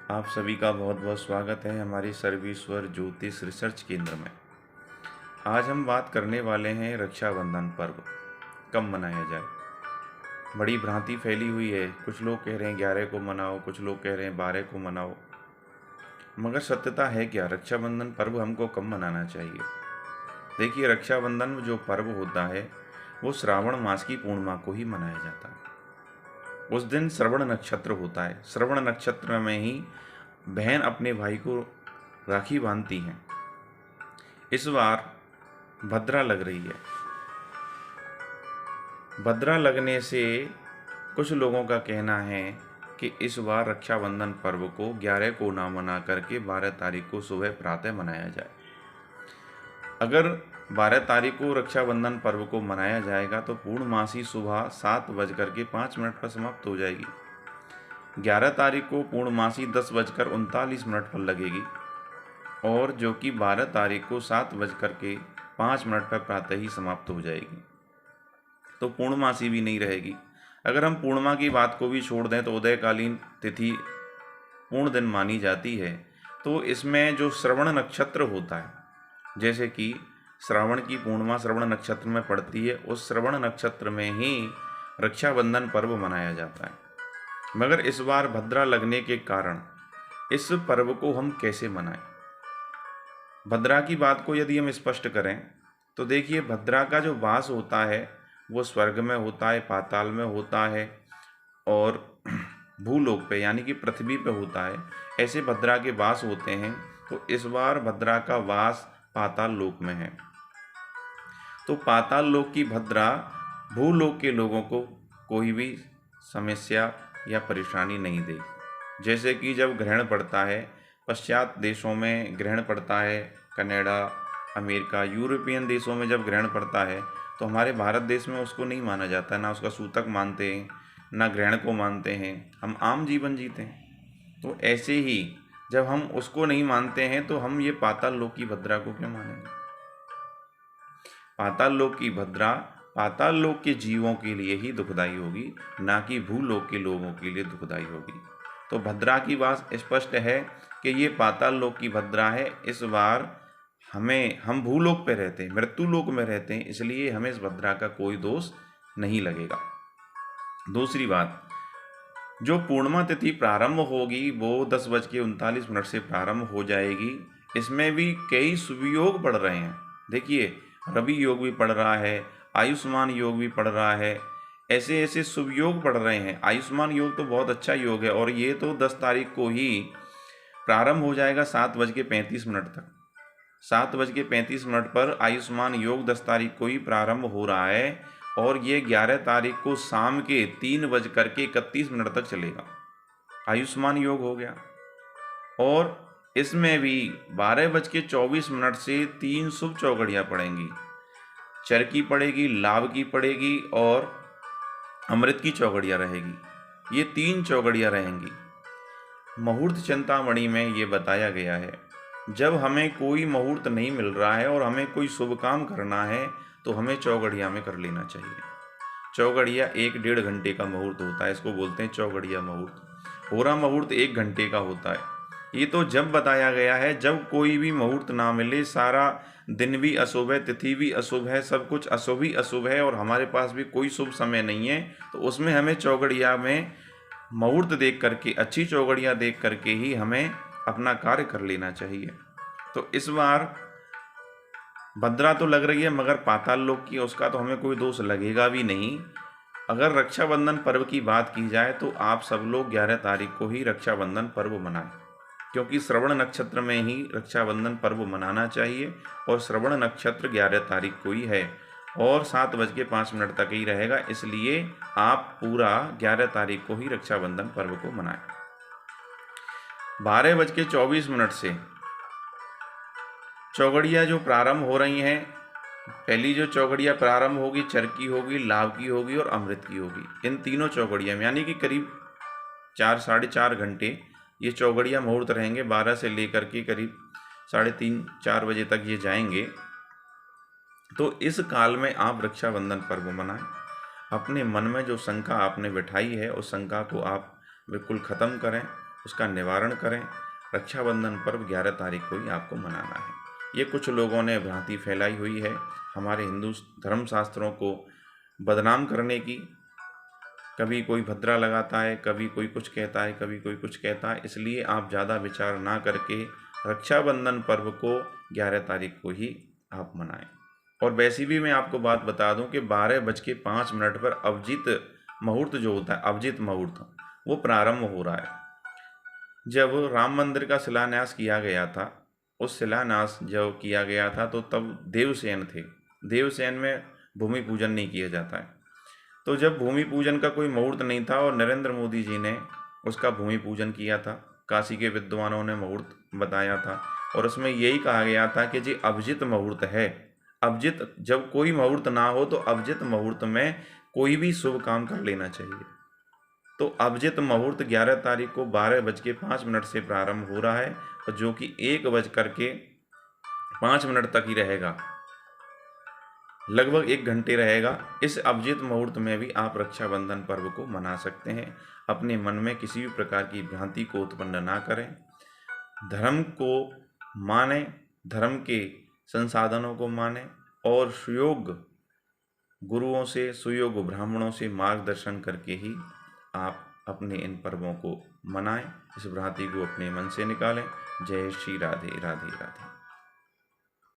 आप सभी का बहुत बहुत स्वागत है हमारी सर्वेश्वर ज्योतिष रिसर्च केंद्र में। आज हम बात करने वाले हैं रक्षाबंधन पर्व कब मनाया जाए। बड़ी भ्रांति फैली हुई है, कुछ लोग कह रहे हैं 11 को मनाओ, कुछ लोग कह रहे हैं 12 को मनाओ, मगर सत्यता है क्या? रक्षाबंधन पर्व हमको कब मनाना चाहिए? देखिए, रक्षाबंधन जो पर्व होता है वो श्रावण मास की पूर्णिमा को ही मनाया जाता है। उस दिन श्रवण नक्षत्र होता है। श्रवण नक्षत्र में ही बहन अपने भाई को राखी बांधती हैं। इस बार भद्रा लग रही है। भद्रा लगने से कुछ लोगों का कहना है कि इस बार रक्षाबंधन पर्व को 11 को ना मना करके 12 तारीख को सुबह प्रातः मनाया जाए। अगर 12 तारीख को रक्षाबंधन पर्व को मनाया जाएगा तो पूर्णमासी सुबह 7:05 पर समाप्त हो जाएगी। 11 तारीख को पूर्णमासी 10:39 पर लगेगी और जो कि 12 तारीख को 7:05 पर प्रातः ही समाप्त हो जाएगी। तो पूर्णमासी भी नहीं रहेगी। अगर हम पूर्णिमा की बात को भी छोड़ दें तो उदयकालीन तिथि पूर्ण दिन मानी जाती है। तो इसमें जो श्रवण नक्षत्र होता है, जैसे कि श्रावण की पूर्णिमा श्रवण नक्षत्र में पड़ती है, उस श्रवण नक्षत्र में ही रक्षाबंधन पर्व मनाया जाता है। मगर इस बार भद्रा लगने के कारण इस पर्व को हम कैसे मनाएं? भद्रा की बात को यदि हम स्पष्ट करें तो देखिए, भद्रा का जो वास होता है वो स्वर्ग में होता है, पाताल में होता है और भूलोक पे यानी कि पृथ्वी पे होता है। ऐसे भद्रा के वास होते हैं। तो इस बार भद्रा का वास पाताल लोक में है। तो पाताल लोक की भद्रा भूलोक के लोगों को कोई भी समस्या या परेशानी नहीं देगी। जैसे कि जब ग्रहण पड़ता है, पश्चात देशों में ग्रहण पड़ता है, कनाडा, अमेरिका, यूरोपियन देशों में जब ग्रहण पड़ता है तो हमारे भारत देश में उसको नहीं माना जाता, ना उसका सूतक मानते हैं, ना ग्रहण को मानते हैं। हम आम जीवन जीते हैं। तो ऐसे ही जब हम उसको नहीं मानते हैं तो हम ये पाताल लोक की भद्रा को क्यों मानेंगे? पाताल लोक की भद्रा पाताल लोक के जीवों के लिए ही दुखदाई होगी, ना कि भूलोक के लोगों के लिए दुखदाई होगी। तो भद्रा की बात स्पष्ट है कि ये पाताल लोक की भद्रा है। इस बार हम भूलोक पे रहते हैं, मृत्यु लोक में रहते हैं, इसलिए हमें इस भद्रा का कोई दोष नहीं लगेगा। दूसरी बात, जो पूर्णिमा तिथि प्रारंभ होगी वो 10:39 से प्रारंभ हो जाएगी। इसमें भी कई शुभ योग पड़ रहे हैं। देखिए, रवि योग भी पड़ रहा है, आयुष्मान योग भी पड़ रहा है, ऐसे ऐसे शुभ योग पड़ रहे हैं। आयुष्मान योग तो बहुत अच्छा योग है और ये तो 10 तारीख को ही प्रारंभ हो जाएगा 7:35 तक। 7:35 पर आयुष्मान योग 10 तारीख को ही प्रारंभ हो रहा है और ये 11 तारीख को शाम के 3:31 तक चलेगा। आयुष्मान योग हो गया। और इसमें भी 12:24 से 3 शुभ चौघड़ियाँ पड़ेंगी। चर की पड़ेगी, लाभ की पड़ेगी और अमृत की चौघड़ियाँ रहेगी। ये 3 चौघड़ियाँ रहेंगी। मुहूर्त चिंतामणि में ये बताया गया है, जब हमें कोई मुहूर्त नहीं मिल रहा है और हमें कोई शुभ काम करना है तो हमें चौघड़िया में कर लेना चाहिए। चौघड़िया 1-1.5 घंटे का मुहूर्त होता है, इसको बोलते हैं चौघड़िया मुहूर्त। पूरा मुहूर्त 1 घंटे का होता है। ये तो जब बताया गया है जब कोई भी मुहूर्त ना मिले, सारा दिन भी अशुभ है, तिथि भी अशुभ है, सब कुछ अशुभ ही अशुभ है और हमारे पास भी कोई शुभ समय नहीं है, तो उसमें हमें चौघड़िया में मुहूर्त देख करके, अच्छी चौघड़ियाँ देख करके ही हमें अपना कार्य कर लेना चाहिए। तो इस बार भद्रा तो लग रही है मगर पाताल लोक की, उसका तो हमें कोई दोष लगेगा भी नहीं। अगर रक्षाबंधन पर्व की बात की जाए तो आप सब लोग 11 तारीख को ही रक्षाबंधन पर्व मनाएं, क्योंकि श्रवण नक्षत्र में ही रक्षाबंधन पर्व मनाना चाहिए और श्रवण नक्षत्र 11 तारीख को ही है और 7:05 तक ही रहेगा। इसलिए आप पूरा 11 तारीख को ही रक्षाबंधन पर्व को मनाएं। 12:24 से चौघड़ियाँ जो प्रारंभ हो रही हैं, पहली जो चौघड़ियाँ प्रारंभ होगी चर की होगी, लाभ की होगी और अमृत की होगी। इन तीनों चौघड़ियाँ में यानी कि करीब 4-4.5 घंटे ये चौघड़ियाँ मुहूर्त रहेंगे। 12 से लेकर के करीब 3:30-4 बजे तक ये जाएंगे। तो इस काल में आप रक्षाबंधन पर्व मनाएं। अपने मन में जो शंका आपने बिठाई है उस शंका को आप बिल्कुल ख़त्म करें। उसका निवारण करें। रक्षाबंधन पर्व 11 तारीख को ही आपको मनाना है। ये कुछ लोगों ने भ्रांति फैलाई हुई है हमारे हिंदू धर्मशास्त्रों को बदनाम करने की। कभी कोई भद्रा लगाता है, कभी कोई कुछ कहता है, कभी कोई कुछ कहता है, इसलिए आप ज़्यादा विचार ना करके रक्षाबंधन पर्व को 11 तारीख को ही आप मनाएं। और वैसे भी मैं आपको बात बता दूं कि 12:05 पर अभिजीत मुहूर्त जो होता है, अभिजीत मुहूर्त, वो प्रारंभ हो रहा है। जब राम मंदिर का शिलान्यास किया गया था, उस शिलान्यास जब किया गया था तो तब देवसेन थे। देवसेन में भूमि पूजन नहीं किया जाता है। तो जब भूमि पूजन का कोई मुहूर्त नहीं था और नरेंद्र मोदी जी ने उसका भूमि पूजन किया था, काशी के विद्वानों ने मुहूर्त बताया था और उसमें यही कहा गया था कि जी अभिजित मुहूर्त है। अभिजित, जब कोई मुहूर्त ना हो तो अभिजित मुहूर्त में कोई भी शुभ काम कर लेना चाहिए। तो अभिजित मुहूर्त 11 तारीख को 12:05 से प्रारंभ हो रहा है और जो कि 1:05 तक ही रहेगा, लगभग 1 घंटे रहेगा। इस अभिजित मुहूर्त में भी आप रक्षाबंधन पर्व को मना सकते हैं। अपने मन में किसी भी प्रकार की भ्रांति को उत्पन्न ना करें, धर्म को माने, धर्म के संसाधनों को माने और सुयोग्य गुरुओं से, सुयोग्य ब्राह्मणों से मार्गदर्शन करके ही आप अपने इन पर्वों को मनाएं। इस भ्रांति को अपने मन से निकालें। जय श्री राधे राधे राधे।